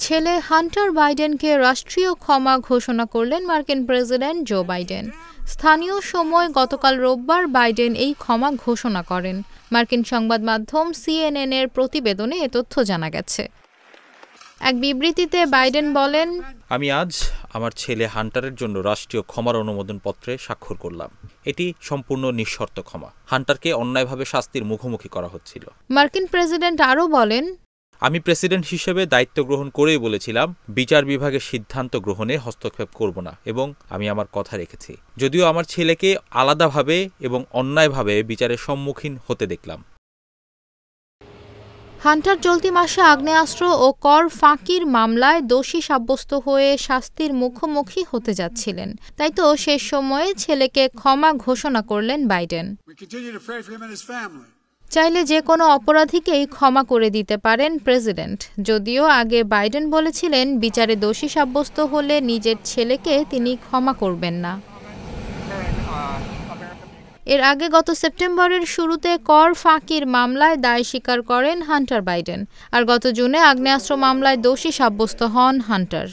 ছেলে হান্টার বাইডেনকে রাষ্ট্রীয় ক্ষমা ঘোষণা করলেন মার্কিন প্রেসিডেন্ট জো বাইডেন। স্থানীয় সময় গতকাল রোববার বাইডেন এই ক্ষমা ঘোষণা করেন। মার্কিন সংবাদ মাধ্যম সিএনএন-এর প্রতিবেদনে এ তথ্য জানা গেছে। এক বিবৃতিতে বাইডেন বলেন, আমি আজ আমার ছেলে হান্টারের জন্য রাষ্ট্রীয় ক্ষমার অনুমোদন পত্রে স্বাক্ষর করলাম। এটি সম্পূর্ণ নিঃশর্ত ক্ষমা। হান্টারকে অন্যায়ভাবে শাস্তির মুখোমুখি করা হচ্ছিল। মার্কিন প্রেসিডেন্ট আরও বলেন, আমি প্রেসিডেন্ট হিসেবে দায়িত্ব গ্রহণ করেই বলেছিলাম বিচার বিভাগের সিদ্ধান্ত গ্রহণে হস্তক্ষেপ করব না, এবং আমি আমার কথা রেখেছি। যদিও আমার ছেলেকে আলাদাভাবে এবং অন্যায়ভাবে বিচারের সম্মুখীন হতে দেখলাম। হান্টার চলতি মাসে আগ্নেয়াস্ত্র ও কর ফাঁকির মামলায় দোষী সাব্যস্ত হয়ে শাস্তির মুখোমুখি হতে যাচ্ছিলেন। তাই তো শেষ সময়ে ছেলেকে ক্ষমা ঘোষণা করলেন বাইডেন। চাইলে যে কোনো অপরাধীকেই ক্ষমা করে দিতে পারেন প্রেসিডেন্ট। যদিও আগে বাইডেন বলেছিলেন বিচারে দোষী সাব্যস্ত হলে নিজের ছেলেকে তিনি ক্ষমা করবেন না। এর আগে গত সেপ্টেম্বরের শুরুতে কর ফাঁকির মামলায় দায় স্বীকার করেন হান্টার বাইডেন, আর গত জুনে আগ্নেয়াস্ত্র মামলায় দোষী সাব্যস্ত হন হান্টার।